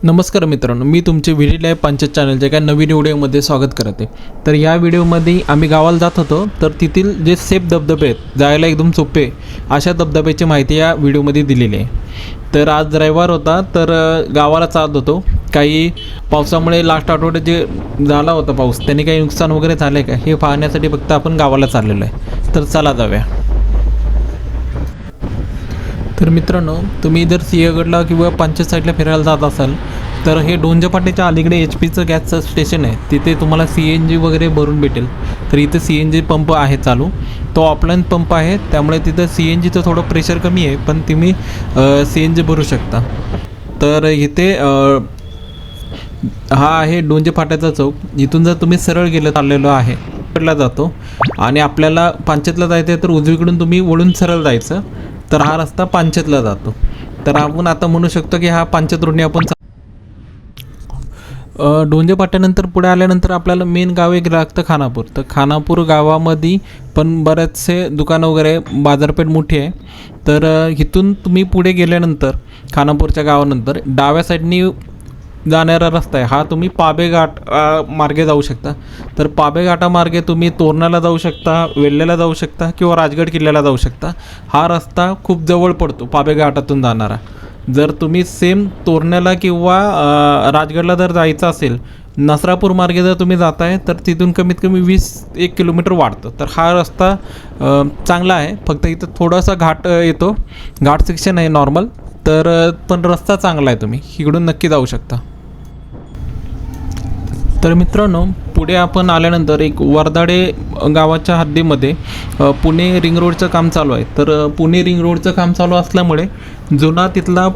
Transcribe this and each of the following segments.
नमस्कार मित्रांनो, मी तुमचे व्हिडिओ लाईव्ह पंचायत चॅनलच्या एका नवीन व्हिडिओमध्ये स्वागत करते। तर या व्हिडिओमध्ये आम्ही गावाला जात होतो, तर तिथील जे सेफ धबधबे आहेत, जायला एकदम सोपे अशा धबधब्याची माहिती या व्हिडिओमध्ये दिलेली आहे। तर आज रविवार होता, तर गावाला चालत होतो। काही पावसामुळे लास्ट आठवड्यात जे झाला होता पाऊस, त्याने काही नुकसान वगैरे झाले का हे पाहण्यासाठी फक्त आपण गावाला चाललेलो आहे। तर चला जाऊया। तर मित्रांनो, तुम्ही जर सिंहगडला किंवा पंचायत साईडला फिरायला जात असाल तर हे डोंजपाटीच्या अलीकडे HP गॅसचं स्टेशन आहे, तिथे तुम्हाला CNG वगैरे भरून भेटेल। तर इथे CNG पंप आहे चालू, तो ऑफलाईन पंप आहे, त्यामुळे तिथं CNGचं थोडं प्रेशर कमी आहे, पण तुम्ही CNG भरू शकता। तर इथे हा आहे डोंजे फाट्याचा चौक। इथून जर तुम्ही सरळ गेलं चाललेलो आहे कडला जातो आणि आपल्याला पंचायतला जायचं आहे, तर उजवीकडून तुम्ही वळून सरळ जायचं, तर हा रस्ता पंचायतला जातो। तर आपण आता म्हणू शकतो की हा पंचायत रोडने आपण डोंजे फाट्यानंतर पुढे आल्यानंतर आपल्याला मेन गाव एक लागतं खानापूर। तर खानापूर गावामध्ये पण बरेचसे दुकानं वगैरे, बाजारपेठ मोठी आहे। तर इथून तुम्ही पुढे गेल्यानंतर खानापूरच्या गावानंतर डाव्या साईडनी जाणारा रस्ता आहे, हा तुम्ही पाबे घाट मार्गे जाऊ शकता। तर पाबे घाटामार्गे तुम्ही तोरणाला जाऊ शकता, वेल्हेला जाऊ शकता किंवा राजगड किल्ल्याला जाऊ शकता। हा रस्ता खूप जवळ पडतो पाबे घाटातून जाणारा। जर तुम्ही सेम तोरण्याला किंवा राजगडला जर जायचं असेल, नसरापूर मार्गे जर तुम्ही जाताय, तर तिथून कमीत कमी 21 किलोमीटर वाढतं। तर हा रस्ता चांगला आहे, फक्त इथं थोडासा घाट येतो, घाट सेक्शन आहे नॉर्मल। तर पण रस्ता चांगला आहे, तुम्ही इकडून नक्की जाऊ शकता। तर मित्रांनो, पुढे आपण आल्यानंतर एक वर्धाडे गावाच्या हद्दीमध्ये पुणे रिंग रोडचं काम चालू आहे। तर पुणे रिंग रोडचं काम चालू असल्यामुळे जुना तिथला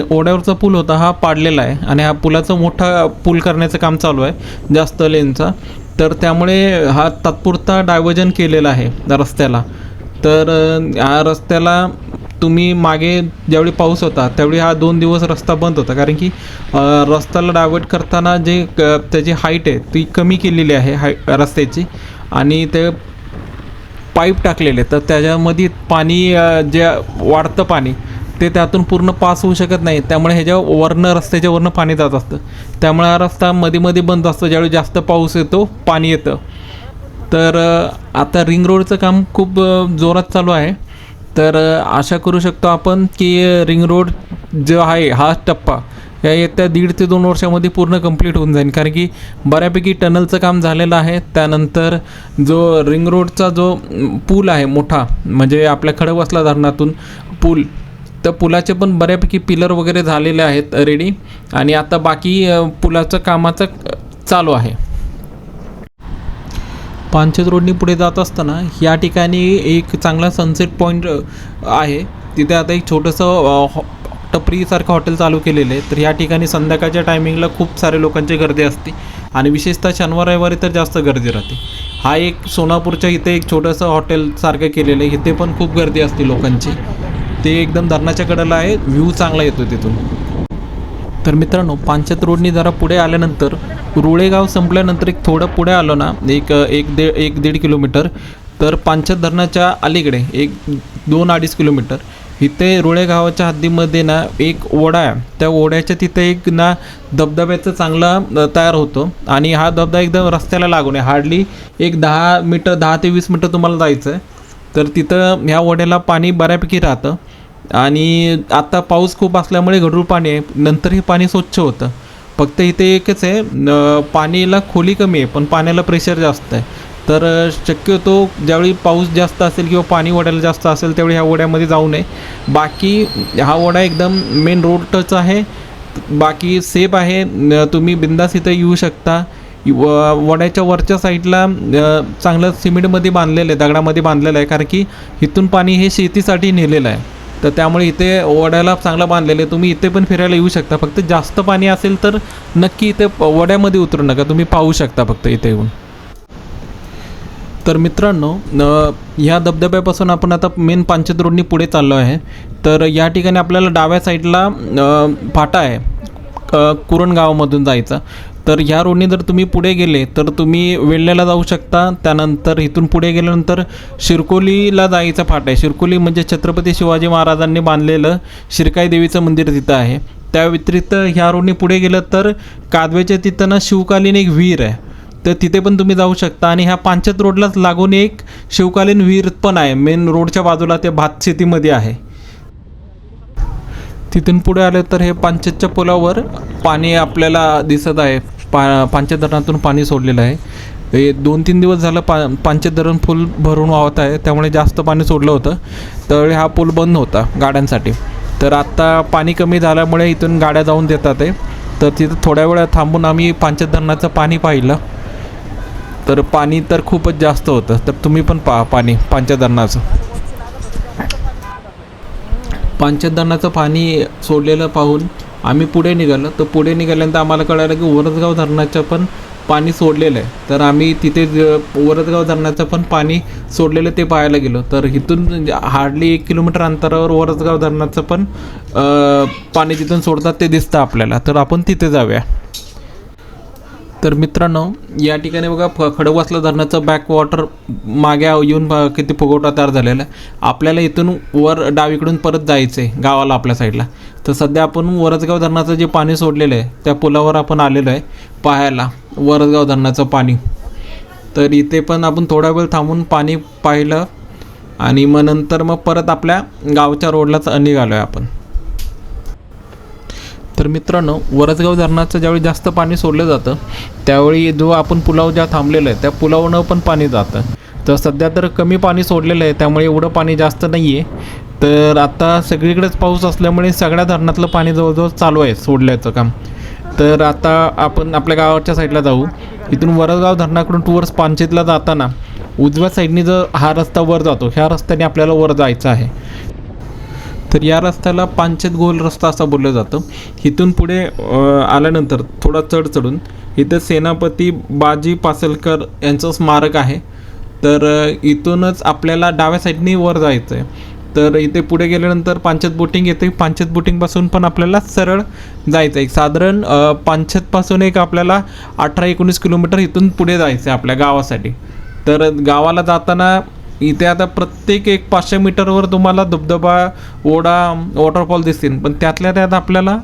ओढ्यावरचा पूल होता, हा पाडलेला आहे आणि हा पुलाचा मोठा पूल करण्याचं काम चालू आहे जास्त लेनचा। तर त्यामुळे हा तात्पुरता डायव्हर्जन केलेला आहे रस्त्याला। तर या रस्त्याला तुम्ही मागे ज्यावेळी पाऊस होता त्यावेळी हा 2 दिवस रस्ता बंद होता, कारण की रस्त्याला डायव्हर्ट करताना जे त्याची हाईट आहे ती कमी केलेली आहे रस्त्याची, आणि ते पाईप टाकलेले, तर त्याच्यामध्ये पाणी जे वाढतं पाणी ते त्यातून पूर्ण पास होऊ शकत नाही, त्यामुळे ह्याच्या वरनं रस्त्याच्या वरनं पाणी जात असतं, त्यामुळे हा रस्ता मध्ये मध्ये बंद असतो ज्यावेळी जास्त पाऊस येतो, पाणी येतं। तर आता रिंग रोडचं काम खूप जोरात चालू आहे। तर आशा करू शकतो आपण की रिंग रोड जो आहे हा टप्पा या येत्या 1.5 ते 2 वर्षामध्ये पूर्ण कंप्लीट होऊन जाईल, कारण की बऱ्यापैकी टनलचं काम झालेलं आहे। त्यानंतर जो रिंग रोडचा जो पूल आहे मोठा, म्हणजे आपल्या खडकवासला धरणातून पूल, तर पुलाचे पण बऱ्यापैकी पिलर वगैरे झालेले आहेत रेडी, आणि आता बाकी पुलाचं कामाचं चालू आहे। पंचायत रोडनी पुढे जात असताना या ठिकाणी एक चांगला सनसेट पॉईंट आहे, तिथे आता एक छोटंसं टपरीसारखं हॉटेल चालू केलेलं आहे। तर या ठिकाणी संध्याकाळच्या टायमिंगला खूप सारे लोकांची गर्दी असते, आणि विशेषतः शनिवार रविवारी तर जास्त गर्दी राहते। हा एक सोनापूरच्या इथे एक छोटंसं हॉटेलसारखं केलेलं आहे, इथे पण खूप गर्दी असते लोकांची। ते एकदम धरणाच्या कडेला आहे, व्ह्यू चांगला येतो तिथून। तर मित्रांनो, पंचायत रोडनी जरा पुढे आल्यानंतर रुळेगाव संपल्यानंतर एक थोडं पुढे आलो ना, एक दीड किलोमीटर, तर पंचायत धरणाच्या अलीकडे 2-2.5 किलोमीटर इथे रुळेगावाच्या हद्दीमध्ये ना एक ओढा आहे। त्या ओढ्याच्या तिथे एक ना धबधब्याचं चांगला तयार होतो, आणि हा धबधबा एकदम रस्त्याला लागून आहे, हार्डली एक 10 ते 20 मीटर तुम्हाला जायचं आहे। तर तिथं ह्या ओढ्याला पाणी बऱ्यापैकी राहतं, आणि आता पाऊस खूप असल्यामुळे गढूळ पाणी आहे, नंतर हे पाणी स्वच्छ होतं। फक्त इथे एकच आहे, पाणीला खोली कमी आहे पण पाण्याला प्रेशर जास्त आहे। तर शक्यतो ज्यावेळी पाऊस जास्त असेल किंवा पाणी ओढ्याला जास्त असेल त्यावेळी ह्या ओढ्यामध्ये जाऊ नये। बाकी हा ओढा एकदम मेन रोड टच आहे, बाकी सेफ आहे, तुम्ही बिंदास इथं येऊ शकता। वड्याच्या वरच्या साईडला चांगलं सिमेंटमध्ये बांधलेलं आहे, दगडामध्ये बांधलेलं आहे, कारण की इथून पाणी हे शेतीसाठी नेलेलं आहे। तर त्यामुळे इथे वड्याला चांगलं बांधलेलं आहे, तुम्ही इथे पण फिरायला येऊ शकता। फक्त जास्त पाणी असेल तर नक्की इथे वड्यामध्ये उतरू नका, तुम्ही पाहू शकता फक्त इथे येऊन। तर मित्रांनो, ह्या धबधब्यापासून आपण आता मेन पंचायत रोडनी पुढे चाललो आहे। तर या ठिकाणी आपल्याला डाव्या साईडला फाटा आहे कुरण गावामधून जायचा। तर ह्या रोडने जर तुम्ही पुढे गेले तर तुम्ही वेल्ह्याला जाऊ शकता। त्यानंतर इथून पुढे गेल्यानंतर शिरकोलीला जायचा फाटा आहे। शिरकोली म्हणजे छत्रपती शिवाजी महाराजांनी बांधलेलं शिरकाई देवीचं मंदिर तिथं आहे। त्या व्यतिरिक्त ह्या रोडने पुढे गेलं तर कादवेच्या तिथं ना शिवकालीन एक विहीर आहे, तर तिथे पण तुम्ही जाऊ शकता. आणि ह्या पांचत रोडलाच लागून एक शिवकालीन विहीर पण आहे, मेन रोडच्या बाजूला, ते भातशेतीमध्ये आहे. तिथून पुढे आले तर हे पांचतच्या पुलावर पाणी आपल्याला दिसत आहे. पांचत धरणातून पाणी सोडलेलं आहे. हे 2-3 दिवस झालं पांचत धरण फुल भरून वाहत आहे, त्यामुळे जास्त पाणी सोडलं होतं. त्यावेळी हा पूल बंद होता गाड्यांसाठी. तर आत्ता पाणी कमी झाल्यामुळे इथून गाड्या जाऊन देतात आहे. तर तिथं थोड्या वेळा थांबून आम्ही पांचत धरणाचं पाणी पाहिलं, तर पाणी तर खूपच जास्त होतं. तर तुम्ही पण पहा पाणी पांचत धरणाचं. पांचत धरणाचं पाणी सोडलेलं पाहून आम्ही पुढे निघालो. तर पुढे निघाल्यानंतर आम्हाला कळालं की वरसगाव धरणाचं पण पाणी सोडलेलं आहे. तर आम्ही तिथे वरसगाव धरणाचं पण पाणी सोडलेलं ते पाहायला गेलो. तर इथून हार्डली 1 किलोमीटर अंतरावर वरसगाव धरणाचं पण पाणी तिथून सोडतात ते दिसतं आपल्याला. तर आपण तिथे जाऊया. तर मित्रांनो, या ठिकाणी बघा खडकवासला धरणाचं बॅकवॉटर मागे येऊन किती फुगवटा तयार झालेला आहे. आपल्याला इथून वर डावीकडून परत जायचं आहे गावाला आपल्या साईडला. तर सध्या आपण वरसगाव धरणाचं जे पाणी सोडलेलं आहे त्या पुलावर आपण आलेलो आहे पाहायला वरसगाव धरणाचं पाणी. तर इथे पण आपण थोडा वेळ थांबून पाणी पाहिलं आणि मग नंतर मग परत आपल्या गावच्या रोडलाच निघालो आहे आपण. तर मित्रांनो, वरसगाव धरणाचं ज्यावेळी जास्त पाणी सोडलं जातं त्यावेळी जो आपण पुलावर ज्या थांबलेलं आहे त्या पुलावरनं पण पाणी जातं. तर सध्या तर कमी पाणी सोडलेलं आहे, त्यामुळे एवढं पाणी जास्त नाही आहे. तर आता सगळीकडेच पाऊस असल्यामुळे सगळ्या धरणातलं पाणी जवळजवळ चालू आहे सोडल्याचं काम. तर आता आपण आपल्या गावाच्या साईडला जाऊ. इथून वरसगाव धरणाकडून टुवर्ड्स पांचतला जाताना उजव्या साईडने जर हा रस्ता वर जातो, ह्या रस्त्याने आपल्याला वर जायचं आहे. तर या रस्त्याला पांचत गोल रस्ता असं बोललं जातं. इथून पुढे आल्यानंतर थोडा चढून इथं सेनापती बाजी पासलकर यांचं स्मारक आहे. तर इथूनच आपल्याला डाव्या साईडने वर जायचं आहे. तर इथे पुढे गेल्यानंतर पांचत बोटिंग येते. पांचत बोटिंगपासून पण आपल्याला सरळ जायचं आहे. साधारण पांचतपासून एक आपल्याला 18-19 किलोमीटर इथून पुढे जायचं आहे आपल्या गावासाठी. तर गावाला जाताना इथे आता प्रत्येक 500 मीटरवर तुम्हाला धबधबा, ओढा, वॉटरफॉल दिसतील. पण त्यातल्या त्यात आपल्याला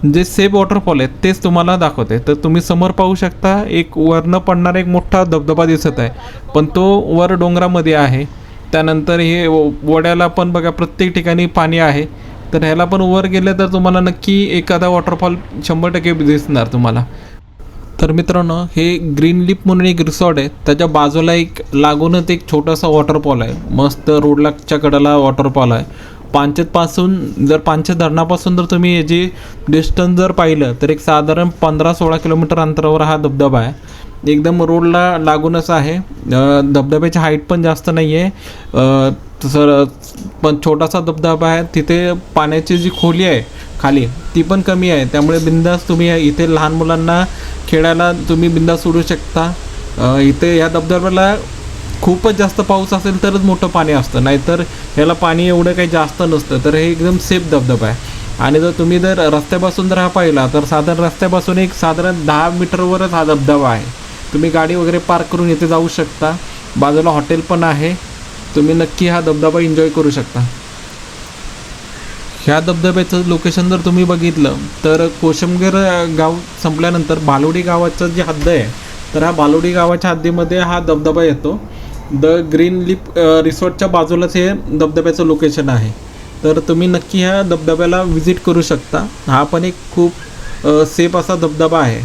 जे सेफ वॉटरफॉल आहेत तेच तुम्हाला दाखवते. तर तुम्ही समोर पाहू शकता एक वरनं पडणारा एक मोठा धबधबा दिसत आहे, पण तो वर डोंगरामध्ये आहे. त्यानंतर हे ओढ्याला पण बघा प्रत्येक ठिकाणी पाणी आहे. तर ह्याला पण वर गेलं तर तुम्हाला नक्की एखादा वॉटरफॉल 100% दिसणार तुम्हाला. तर मित्रांनो, हे ग्रीन लिप म्हणून एक रिसॉर्ट आहे, त्याच्या बाजूला एक लागूनच एक छोटासा वॉटरफॉल आहे. मस्त रोडलाच्या कडेला वॉटरफॉल आहे. पांचतपासून जर पांचत धरणापासून जर तुम्ही याची डिस्टन्स जर पाहिलं तर एक साधारण 15-16 किलोमीटर अंतरावर हा धबधबा आहे. एकदम रोडला लागूनच आहे. धबधब्याची हाईट पण जास्त नाही आहे, तसं पण छोटासा धबधबा आहे. तिथे पाण्याची जी खोली आहे खाली ती पण कमी आहे, त्यामुळे बिंदास तुम्ही इथे लहान मुलांना खेळायला तुम्ही बिंदास सोडू शकता. इथे ह्या धबधब्याला खूपच जास्त पाऊस असेल तरच मोठं पाणी असतं, नाहीतर ह्याला पाणी एवढं काही जास्त नसतं. तर हे एकदम सेफ धबधबा आहे. आणि जर तुम्ही जर रस्त्यापासून जर हा पाहिला तर साधारण रस्त्यापासून एक साधारण 10 मीटरवरच हा धबधबा आहे. तुम्ही गाडी वगैरे पार्क करून इथे जाऊ शकता. बाजूला हॉटेल पण आहे, तुम्ही नक्की हा धबधबा एन्जॉय करू शकता. ह्या धबधब्याचं लोकेशन जर तुम्ही बघितलं तर कोशमगीर गाव संपल्यानंतर बालोडी गावाचं जे हद्द आहे, तर हा बालोडी गावाच्या हद्दीमध्ये हा धबधबा येतो. द ग्रीन लिप रिसॉर्टच्या बाजूलाच हे धबधब्याचं लोकेशन आहे. तर तुम्ही नक्की ह्या धबधब्याला व्हिजिट करू शकता. हा पण एक खूप सेफ असा धबधबा आहे.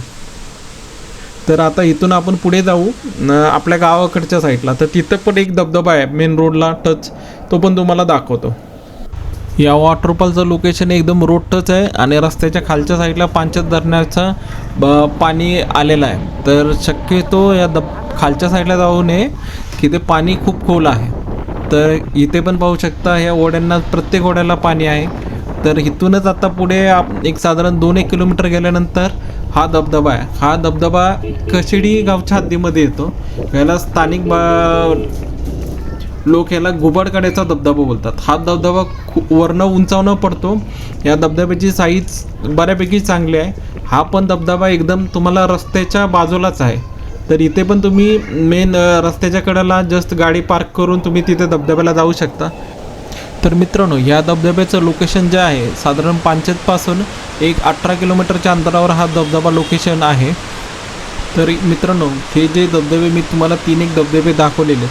तर आता इथून आपण पुढे जाऊ आपल्या गावाकडच्या साईडला. तर तिथं पण एक धबधबा आहे मेन रोडला टच, तो पण तुम्हाला दाखवतो. या वॉटरफॉलचं लोकेशन एकदम रोड टच आहे आणि रस्त्याच्या खालच्या साईडला पांचत धरणाचं पाणी आलेलं आहे. तर शक्यतो या खालच्या साईडला जाऊ नये की ते पाणी खूप खोल आहे. तर इथे पण पाहू शकता ह्या ओढ्यांना प्रत्येक ओढ्याला पाणी आहे. तर इथूनच आता पुढे एक साधारण 2-1 किलोमीटर गेल्यानंतर हा धबधबा आहे. हा धबधबा कशिडी गावच्या हद्दीमध्ये येतो. याला स्थानिक लोक याला घुबडकड्याचा धबधबा बोलतात. हा धबधबा वरनं उंचावनं पडतो. या धबधब्याची साईज बऱ्यापैकी चांगली आहे. हा पण धबधबा एकदम तुम्हाला रस्त्याच्या बाजूलाच आहे. तर इथे पण तुम्ही मेन रस्त्याच्या कडेला जस्ट गाडी पार्क करून तुम्ही तिथे धबधब्याला जाऊ शकता. तर मित्रांनो, या धबधब्याचं लोकेशन जे आहे साधारण पानचेतपासून एक 18 किलोमीटरच्या अंतरावर हा धबधबा लोकेशन आहे. तर मित्रांनो, हे जे धबधबे मी तुम्हाला 3 धबधबे दाखवलेले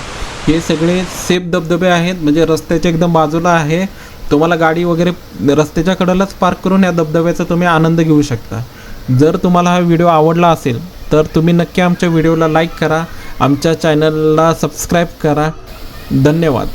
हे सगळे सेफ धबधबे आहेत, म्हणजे रस्त्याच्या एकदम बाजूला आहे. तुम्हाला गाडी वगैरे रस्त्याच्या कडेलाच पार्क करून या धबधब्याचा तुम्ही आनंद घेऊ शकता. जर तुम्हाला हा व्हिडिओ आवडला असेल तर तुम्ही नक्की आमच्या व्हिडिओला लाईक करा, आमच्या चॅनलला सबस्क्राईब करा. धन्यवाद.